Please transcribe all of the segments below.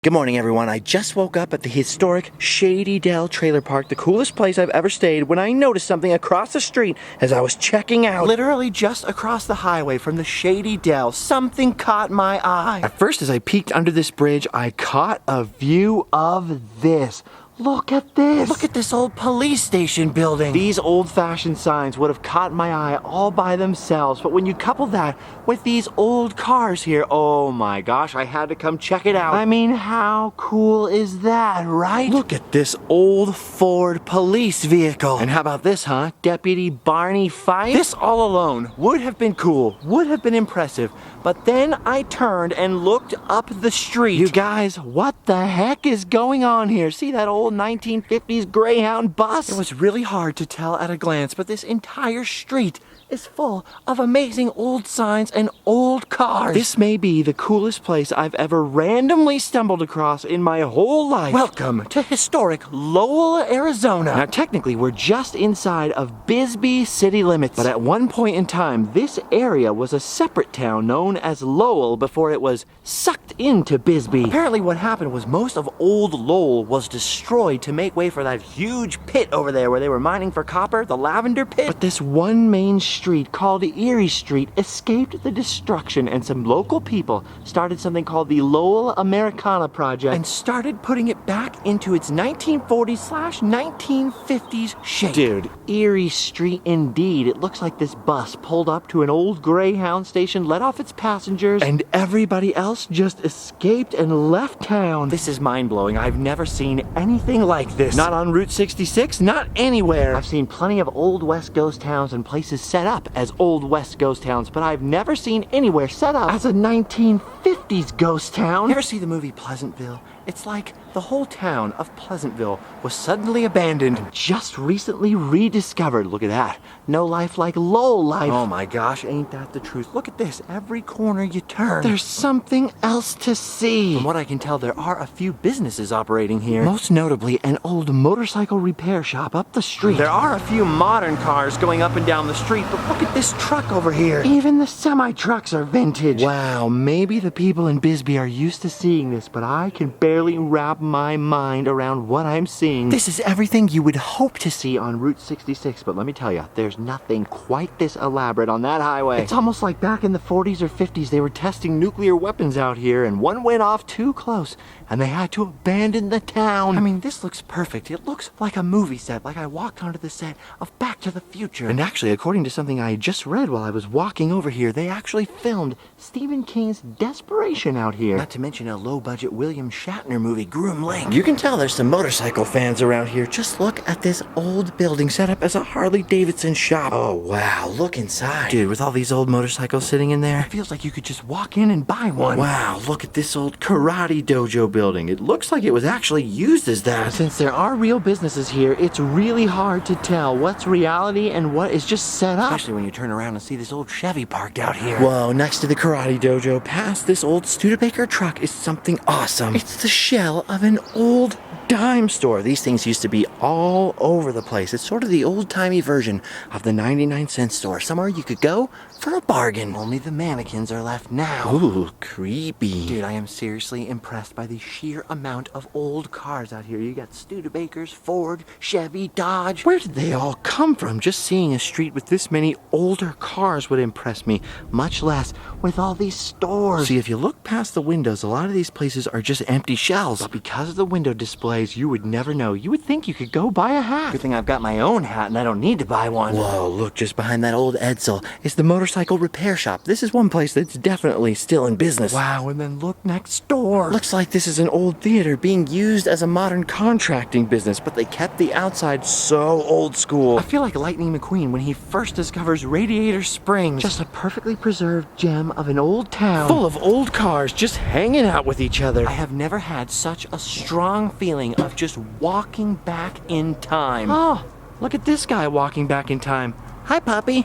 Good morning, everyone. I just woke up at the historic Shady Dell trailer park, the coolest place I've ever stayed, when I noticed something across the street as I was checking out. Literally just across the highway from the Shady Dell, something caught my eye. At first, as I peeked under this bridge, I caught a view of this. Look at this! Look at this old police station building! These old-fashioned signs would have caught my eye all by themselves, but when you couple that with these old cars here, oh my gosh, I had to come check it out. I mean, how cool is that, right? Look at this old Ford police vehicle. And how about this, huh? Deputy Barney Fife? This all alone would have been cool, would have been impressive, but then I turned and looked up the street. You guys, what the heck is going on here? See that old 1950s Greyhound bus? It was really hard to tell at a glance, but this entire street is full of amazing old signs and old cars. This may be the coolest place I've ever randomly stumbled across in my whole life. Welcome to historic Lowell, Arizona. Now, technically, we're just inside of Bisbee city limits, but at one point in time, this area was a separate town known as Lowell before it was sucked into Bisbee. Apparently, what happened was most of old Lowell was destroyed to make way for that huge pit over there where they were mining for copper, the lavender pit. But this one main street called Erie Street escaped the destruction, and some local people started something called the Lowell Americana Project and started putting it back into its 1940s/1950s shape. Dude, Erie Street indeed. It looks like this bus pulled up to an old Greyhound station, let off its passengers, and everybody else just escaped and left town. This is mind-blowing. I've never seen anything like this. Not on Route 66, not anywhere. I've seen plenty of Old West ghost towns and places set up as Old West ghost towns, but I've never seen anywhere set up as a 1950s ghost town. You ever see the movie Pleasantville? It's like the whole town of Pleasantville was suddenly abandoned and just recently rediscovered. Look at that. No life like Lowell life. Oh my gosh, ain't that the truth? Look at this. Every corner you turn, there's something else to see. From what I can tell, there are a few businesses operating here. Most notably, an old motorcycle repair shop up the street. There are a few modern cars going up and down the street, but look at this truck over here. Even the semi-trucks are vintage. Wow, maybe the people in Bisbee are used to seeing this, but I can barely wrap my mind around what I'm seeing. This is everything you would hope to see on Route 66, but let me tell you, there's nothing quite this elaborate on that highway. It's almost like back in the 40s or 50s, they were testing nuclear weapons out here, and one went off too close, and they had to abandon the town. I mean, this looks perfect. It looks like a movie set, like I walked onto the set of Back to the Future. And actually, according to something I just read while I was walking over here, they actually filmed Stephen King's Desperation out here. Not to mention a low-budget William Shatner movie, Groom Lake. You can tell there's some motorcycle fans around here. Just look at this old building set up as a Harley-Davidson shop. Oh, wow, look inside. Dude, with all these old motorcycles sitting in there, it feels like you could just walk in and buy one. Wow, look at this old karate dojo building. It looks like it was actually used as that. Since there are real businesses here, it's really hard to tell what's reality and what is just set up. Especially when you turn around and see this old Chevy parked out here. Whoa, next to the karate dojo, past this old Studebaker truck is something awesome. It's the shell of an old dime store. These things used to be all over the place. It's sort of the old-timey version of the 99-cent store. Somewhere you could go for a bargain. Only the mannequins are left now. Ooh, creepy. Dude, I am seriously impressed by the sheer amount of old cars out here. You got Studebakers, Ford, Chevy, Dodge. Where did they all come from? Just seeing a street with this many older cars would impress me, much less with all these stores. See, if you look past the windows, a lot of these places are just empty shells. But because of the window displays, you would never know. You would think you could go buy a hat. Good thing I've got my own hat and I don't need to buy one. Whoa, look, just behind that old Edsel is the motorcycle repair shop. This is one place that's definitely still in business. Wow, and then look next door. Looks like this is an old theater being used as a modern contracting business, but they kept the outside so old school. I feel like Lightning McQueen when he first discovers Radiator Springs. Just a perfectly preserved gem of an old town full of old cars just hanging out with each other. I have never had such a strong feeling of just walking back in time. Oh, look at this guy walking back in time. Hi, puppy.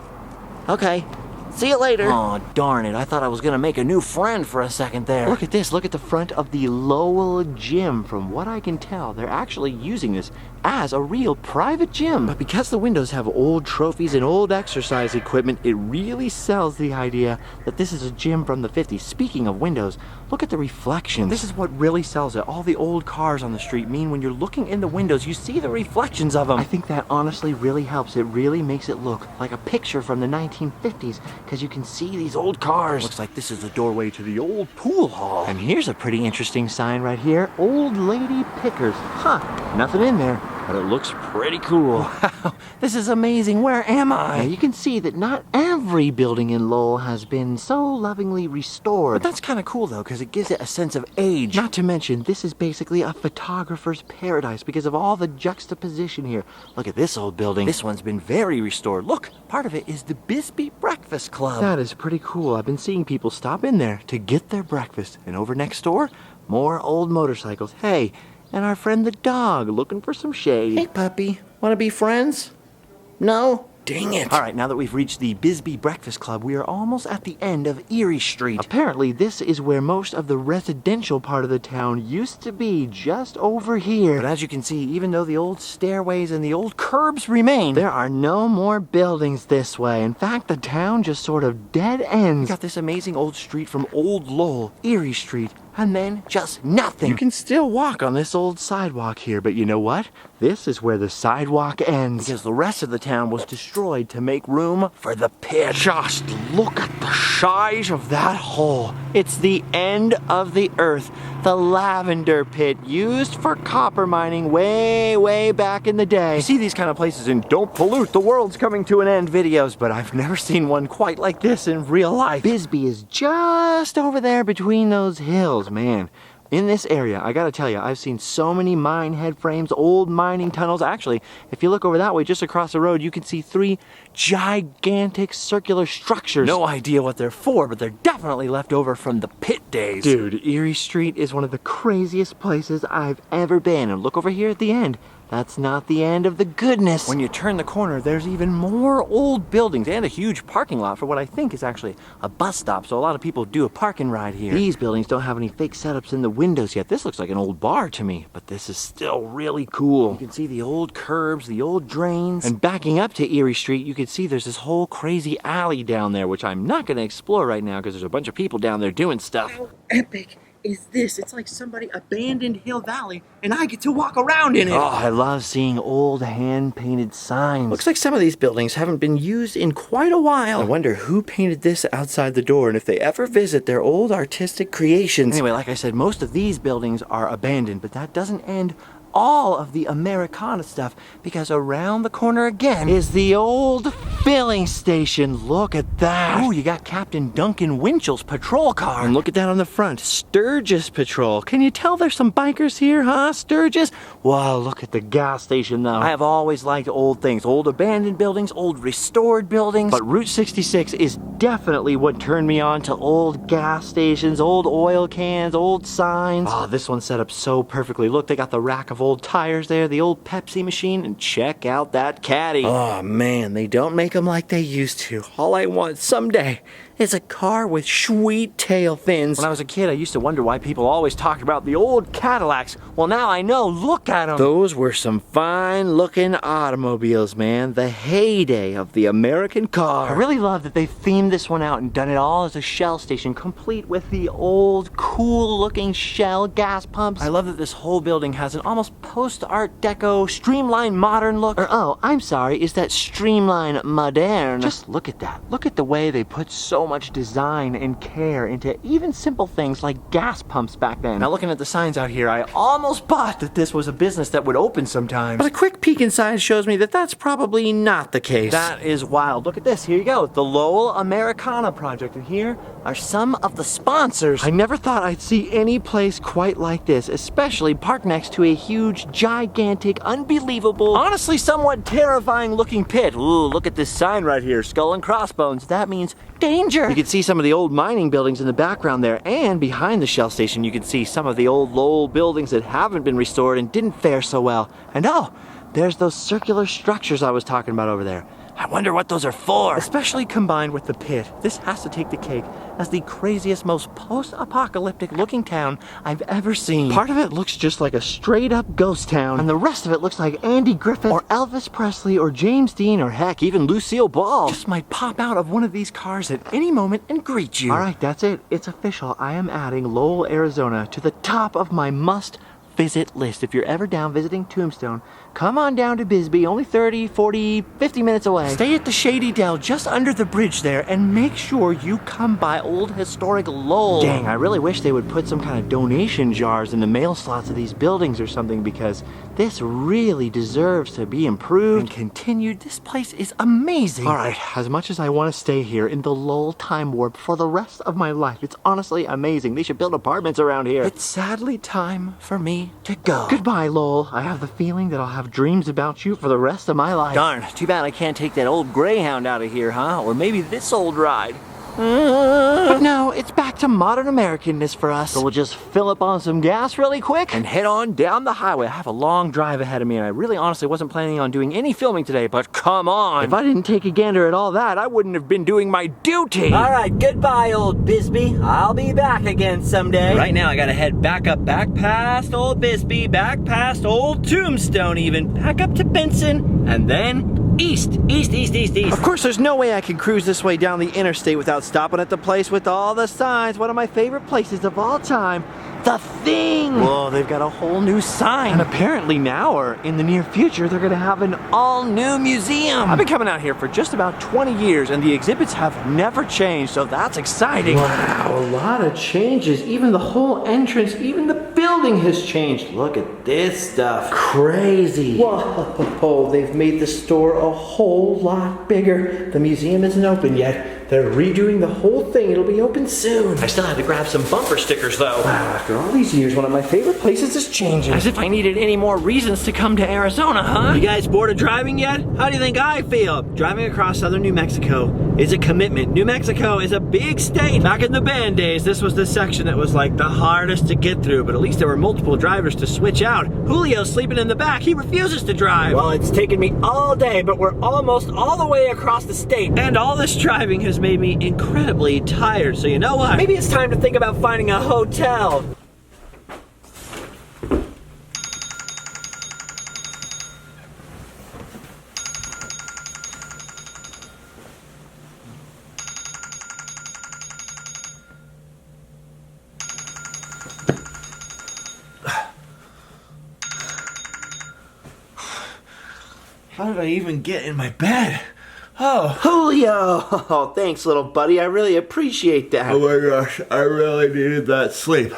Okay. See you later. Oh, darn it. I thought I was gonna make a new friend for a second there. Look at this. Look at the front of the Lowell gym. From what I can tell, they're actually using this as a real private gym. But because the windows have old trophies and old exercise equipment, it really sells the idea that this is a gym from the 50s. Speaking of windows, look at the reflections. This is what really sells it. All the old cars on the street mean when you're looking in the windows, you see the reflections of them. I think that honestly really helps. It really makes it look like a picture from the 1950s because you can see these old cars. Looks like this is the doorway to the old pool hall. And here's a pretty interesting sign right here. Old Lady Pickers. Huh, nothing in there, but it looks pretty cool. Wow, this is amazing. Where am I? Now you can see that not every building in Lowell has been so lovingly restored. But that's kind of cool though, because it gives it a sense of age. Not to mention, this is basically a photographer's paradise because of all the juxtaposition here. Look at this old building. This one's been very restored. Look, part of it is the Bisbee Breakfast Club. That is pretty cool. I've been seeing people stop in there to get their breakfast. And over next door, more old motorcycles. Hey, and our friend the dog looking for some shade. Hey, puppy. Want to be friends? No? Dang it. All right, now that we've reached the Bisbee Breakfast Club, we are almost at the end of Erie Street. Apparently, this is where most of the residential part of the town used to be, just over here. But as you can see, even though the old stairways and the old curbs remain, there are no more buildings this way. In fact, the town just sort of dead ends. We got this amazing old street from Old Lowell, Erie Street, and then just nothing. You can still walk on this old sidewalk here, but you know what? This is where the sidewalk ends. Because the rest of the town was destroyed to make room for the pit. Just look at the size of that hole. It's the end of the earth. The lavender pit used for copper mining way, way back in the day. You see these kind of places in Don't Pollute, the World's Coming to an End videos, but I've never seen one quite like this in real life. Bisbee is just over there between those hills, man. In this area, I gotta tell you, I've seen so many mine head frames, old mining tunnels. Actually, if you look over that way, just across the road, you can see 3 gigantic circular structures. No idea what they're for, but they're definitely left over from the pit days. Dude, Erie Street is one of the craziest places I've ever been. And look over here at the end. That's not the end of the goodness. When you turn the corner, there's even more old buildings and a huge parking lot for what I think is actually a bus stop, so a lot of people do a parking ride here. These buildings don't have any fake setups in the windows yet. This looks like an old bar to me, but this is still really cool. You can see the old curbs, the old drains. And backing up to Erie Street, you can see there's this whole crazy alley down there, which I'm not going to explore right now because there's a bunch of people down there doing stuff. How epic is this? It's like somebody abandoned Hill Valley and I get to walk around in it. Oh, I love seeing old hand-painted signs. Looks like some of these buildings haven't been used in quite a while. I wonder who painted this outside the door and if they ever visit their old artistic creations. Anyway, like I said, most of these buildings are abandoned, but that doesn't end all of the Americana stuff, because around the corner again is the old filling station. Look at that. Oh, you got Captain Duncan Winchell's patrol car. And look at that on the front, Sturgis Patrol. Can you tell there's some bikers here, huh, Sturgis? Wow, look at the gas station though. I have always liked old things, old abandoned buildings, old restored buildings. But Route 66 is definitely what turned me on to old gas stations, old oil cans, old signs. Oh, this one's set up so perfectly. Look, they got the rack of old tires there, the old Pepsi machine, and check out that caddy. Oh man, they don't make them like they used to. All I want someday is a car with sweet tail fins. When I was a kid, I used to wonder why people always talked about the old Cadillacs. Well, now I know. Look at them. Those were some fine-looking automobiles, man. The heyday of the American car. I really love that they themed this one out and done it all as a Shell station, complete with the old, cool-looking Shell gas pumps. I love that this whole building has an almost post-Art Deco, streamlined modern look. Oh, I'm sorry, is that streamlined modern? Just look at that. Look at the way they put so much design and care into even simple things like gas pumps back then. Now looking at the signs out here, I almost bought that this was a business that would open sometime. But a quick peek inside shows me that that's probably not the case. That is wild. Look at this. Here you go. The Lowell Americana Project. And here are some of the sponsors. I never thought I'd see any place quite like this, especially parked next to a huge, gigantic, unbelievable, honestly somewhat terrifying looking pit. Ooh, look at this sign right here. Skull and crossbones. That means danger. You can see some of the old mining buildings in the background there, and behind the Shell station you can see some of the old Lowell buildings that haven't been restored and didn't fare so well. And oh, there's those circular structures I was talking about over there. I wonder what those are for. Especially combined with the pit, this has to take the cake as the craziest, most post-apocalyptic looking town I've ever seen. Part of it looks just like a straight up ghost town, and the rest of it looks like Andy Griffith or Elvis Presley or James Dean or heck, even Lucille Ball just might pop out of one of these cars at any moment and greet you. All right, that's it. It's official. I am adding Lowell, Arizona to the top of my must-visit list. If you're ever down visiting Tombstone, come on down to Bisbee, only 30, 40, 50 minutes away. Stay at the Shady Dell just under the bridge there and make sure you come by old historic Lowell. Dang, I really wish they would put some kind of donation jars in the mail slots of these buildings or something, because this really deserves to be improved and continued. This place is amazing. All right, as much as I want to stay here in the Lowell time warp for the rest of my life, it's honestly amazing. They should build apartments around here. It's sadly time for me to go. Goodbye, Lowell. I have the feeling that I'll have dreams about you for the rest of my life. Darn, too bad I can't take that old Greyhound out of here, huh? Or maybe this old ride. But no, it's back to modern Americanness for us. So we'll just fill up on some gas really quick And head on down the highway. I have a long drive ahead of me, and I really honestly wasn't planning on doing any filming today, but come on. If I didn't take a gander at all that, I wouldn't have been doing my duty. All right, goodbye, old Bisbee. I'll be back again someday. Right now, I gotta head back past old Bisbee, back past old Tombstone even, back up to Benson, and then east. Of course, there's no way I can cruise this way down the interstate without stopping at the place with all the signs. One of my favorite places of all time. The Thing! Whoa, they've got a whole new sign. And apparently now, or in the near future, they're gonna have an all-new museum. I've been coming out here for just about 20 years, and the exhibits have never changed, so that's exciting. Wow, a lot of changes. Even the whole entrance, even the building has changed. Look at this stuff. Crazy. Whoa, they've made the store a whole lot bigger. The museum isn't open yet. They're redoing the whole thing. It'll be open soon. I still had to grab some bumper stickers, though. Wow, after all these years, one of my favorite places is changing. As if I needed any more reasons to come to Arizona, huh? You guys bored of driving yet? How do you think I feel? Driving across southern New Mexico is a commitment. New Mexico is a big state. Back in the band days, this was the section that was like the hardest to get through, but at least there were multiple drivers to switch out. Julio's sleeping in the back. He refuses to drive. Well, it's taken me all day, but we're almost all the way across the state. And all this driving has made me incredibly tired. So you know what? Maybe it's time to think about finding a hotel. How did I even get in my bed? Oh. Julio! Oh, thanks, little buddy. I really appreciate that. Oh my gosh, I really needed that sleep.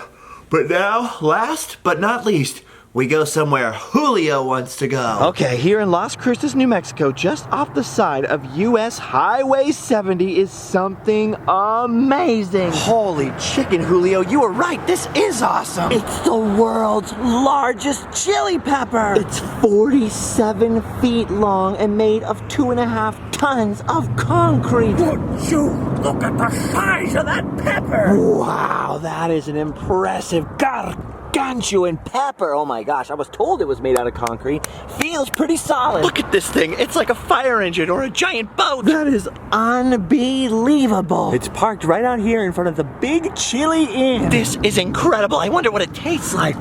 But now, last but not least, we go somewhere Julio wants to go. Okay, here in Las Cruces, New Mexico, just off the side of US Highway 70 is something amazing. Holy chicken, Julio, you were right. This is awesome. It's the world's largest chili pepper. It's 47 feet long and made of 2.5 tons of concrete. Would you look at the size of that pepper? Wow, that is an impressive gargantuan pepper. Oh my gosh, I was told it was made out of concrete. Feels pretty solid. Look at this thing. It's like a fire engine or a giant boat. That is unbelievable. It's parked right out here in front of the Big Chili Inn. This is incredible. I wonder what it tastes like.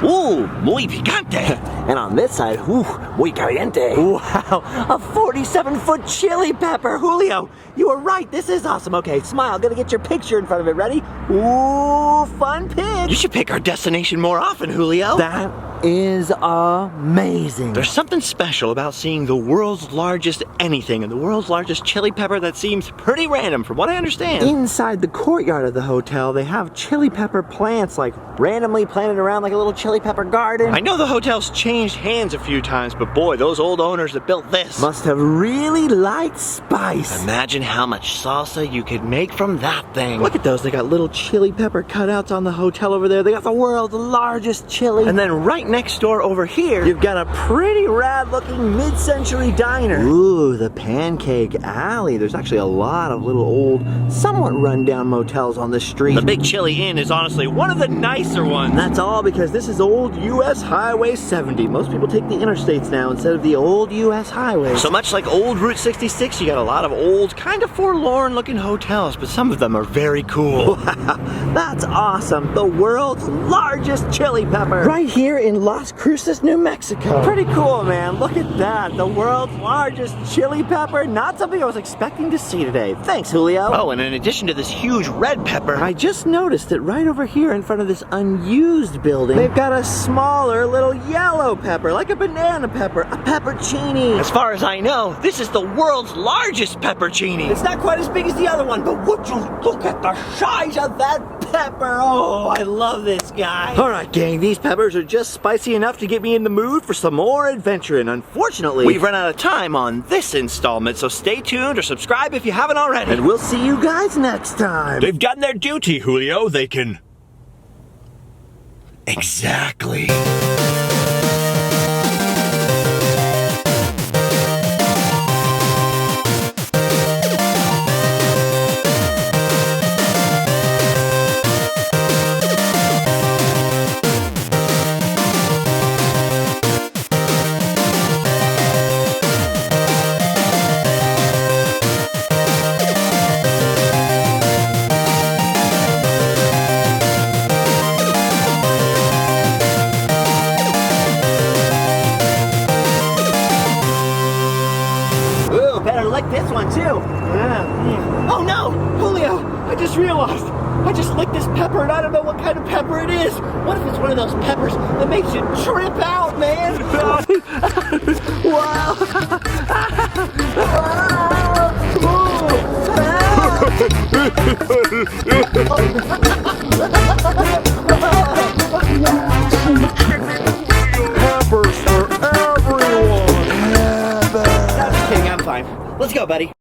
Ooh, muy picante. And on this side, ooh, muy caliente. Wow, a 47-foot chili pepper. Julio, you were right. This is awesome. Okay, smile. Gonna get your picture in front of it. Ready? Ooh, fun pig. You should pick our destination more often, Julio. That is amazing. There's something special about seeing the world's largest anything and the world's largest chili pepper that seems pretty random from what I understand. Inside the courtyard of the hotel, they have chili pepper plants like randomly planted around like a little chili pepper garden. I know the hotel's changed hands a few times, but boy, those old owners that built this must have really liked spice. Imagine how much salsa you could make from that thing. Look at those. They got little chili pepper cutouts on the hotel over there. They got the world's largest chili. And then right next door over here, you've got a pretty rad looking mid-century diner. Ooh, the Pancake Alley. There's actually a lot of little old, somewhat run-down motels on this street. The Big Chili Inn is honestly one of the nicer ones. And that's all because this is old US Highway 70. Most people take the interstates now instead of the old US highway. So much like old Route 66, you got a lot of old, kind of forlorn looking hotels, but some of them are very cool. Wow, that's awesome. The world's largest chili pepper. Right here in Las Cruces, New Mexico. Pretty cool, man. Look at that. The world's largest chili pepper. Not something I was expecting to see today. Thanks, Julio. Oh, and in addition to this huge red pepper, I just noticed that right over here in front of this unused building, they've got a smaller little yellow pepper, like a banana pepper, a peppercini. as far as I know, this is the world's largest peppercini. It's not quite as big as the other one, but would you look at the size of that pepper? Oh, I love this guy. All right, gang, these peppers are just spicy enough to get me in the mood for some more adventure, and unfortunately, We've run out of time on this installment, so stay tuned or subscribe if you haven't already. and we'll see you guys next time. They've done their duty, Julio. They can... Exactly. Better lick this one too. Oh no, Julio! I just realized I just licked this pepper and I don't know what kind of pepper it is. What if it's one of those peppers that makes you trip out, man? King, I'm fine. Let's go, buddy.